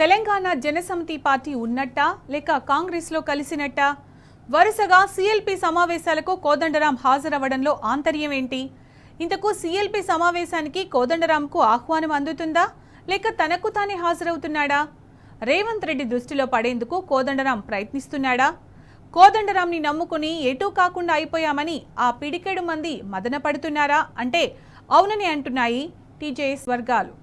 Telangana Janasamithi party ఉన్నట్టా లేక కాంగ్రెస్లో కలిసినట్టా? వరుసగా సీఎల్పీ సమావేశాలకు కోదండరాం హాజరవ్వడంలో ఆంతర్యం ఏంటి? ఇంతకు సీఎల్పీ సమావేశానికి కోదండరాంకు ఆహ్వానం అందుతుందా లేక తనకు తానే హాజరవుతున్నాడా? రేవంత్ రెడ్డి దృష్టిలో పడేందుకు కోదండరాం ప్రయత్నిస్తున్నాడా? కోదండరాంని నమ్ముకుని ఎటూ కాకుండా అయిపోయామని ఆ పిడికెడు మంది మదన పడుతున్నారా అంటే అవునని అంటున్నాయి టీజేఎస్ వర్గాలు.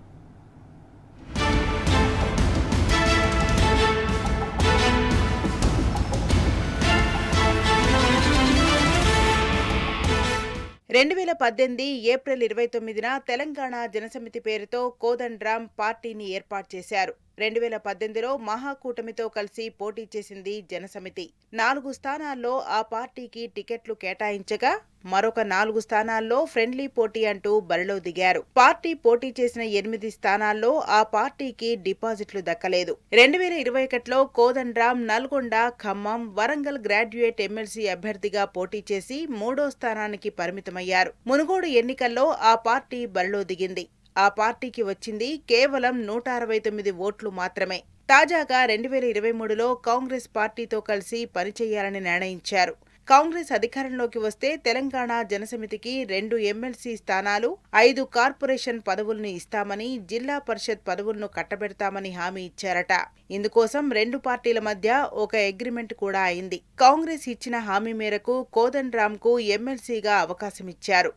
ఏప్రిల్ 29న తెలంగాణ జనసమితి పేరుతో కోదండరాం పార్టీని ఏర్పాటు చేశారు. 2018లో మహాకూటమితో కలిసి పోటీ చేసింది జనసమితి. 4 స్థానాల్లో ఆ పార్టీకి టికెట్లు కేటాయించగా మరొక 4 స్థానాల్లో ఫ్రెండ్లీ పోటీ అంటూ బరిలో దిగారు. పార్టీ పోటీ చేసిన 8 స్థానాల్లో ఆ పార్టీకి డిపాజిట్లు దక్కలేదు. 2021లో కోదండరాం నల్గొండ, ఖమ్మం, వరంగల్ గ్రాడ్యుయేట్ ఎమ్మెల్సీ అభ్యర్థిగా పోటీ చేసి 3వ స్థానానికి పరిమితమయ్యారు. మునుగోడు ఎన్నికల్లో ఆ పార్టీ బరిలో దిగింది. ఆ పార్టీకి వచ్చింది కేవలం 169 ఓట్లు మాత్రమే. తాజాగా 2023లో కాంగ్రెస్ పార్టీతో కలిసి పనిచేయాలని నిర్ణయించారు. కాంగ్రెస్ అధికారంలోకి వస్తే తెలంగాణ జనసమితికి 2 ఎమ్మెల్సీ స్థానాలు, 5 కార్పొరేషన్ పదవులను ఇస్తామని, జిల్లా పరిషత్ పదవులను కట్టబెడతామని హామీ ఇచ్చారట. ఇందుకోసం 2 పార్టీల మధ్య ఒక అగ్రిమెంట్ కూడా అయింది. కాంగ్రెస్ ఇచ్చిన హామీ మేరకు కోదండరాంకు ఎమ్మెల్సీగా అవకాశమిచ్చారు.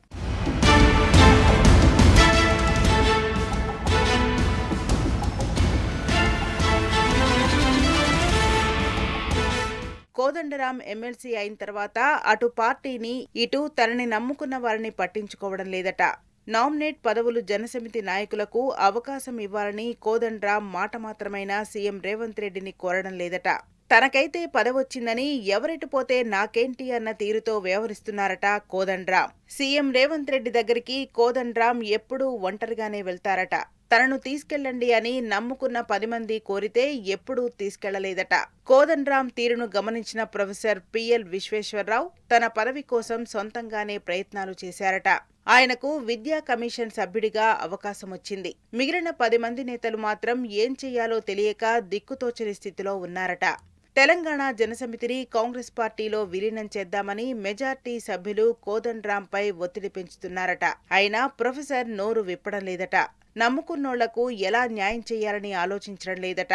కోదండరాం ఎమ్మెల్సీ అయిన తర్వాత అటు పార్టీని, ఇటు తనని నమ్ముకున్న వారిని పట్టించుకోవడం లేదట. నామినేట్ పదవులు జనసమితి నాయకులకు అవకాశం ఇవ్వాలని కోదండరాం మాట మాత్రమైనా సీఎం రేవంత్ రెడ్డిని కోరడం లేదట. తనకైతే పదవొచ్చిందని ఎవరెటు పోతే నాకేంటి అన్న తీరుతో వ్యవహరిస్తున్నారట కోదండరాం. సీఎం రేవంత్ రెడ్డి దగ్గరికి కోదండరాం ఎప్పుడూ ఒంటరిగానే వెళ్తారట. తనను తీసుకెళ్లండి అని నమ్ముకున్న 10 మంది కోరితే ఎప్పుడూ తీసుకెళ్లలేదట. కోదండరాం తీరును గమనించిన ప్రొఫెసర్ పిఎల్ విశ్వేశ్వరరావు తన పదవి కోసం సొంతంగానే ప్రయత్నాలు చేశారట. ఆయనకు విద్యా కమిషన్ సభ్యుడిగా అవకాశం వచ్చింది. మిగిలిన 10 మంది నేతలు మాత్రం ఏం చెయ్యాలో తెలియక దిక్కుతోచని స్థితిలో ఉన్నారట. తెలంగాణ జనసమితిని కాంగ్రెస్ పార్టీలో విలీనం చేద్దామని మెజార్టీ సభ్యులు కోదండరాంపై ఒత్తిడి పెంచుతున్నారట. అయినా ప్రొఫెసర్ నోరు విప్పడం లేదట. నమ్ముకున్నోళ్లకు ఎలా న్యాయం చేయాలని ఆలోచించడం లేదట.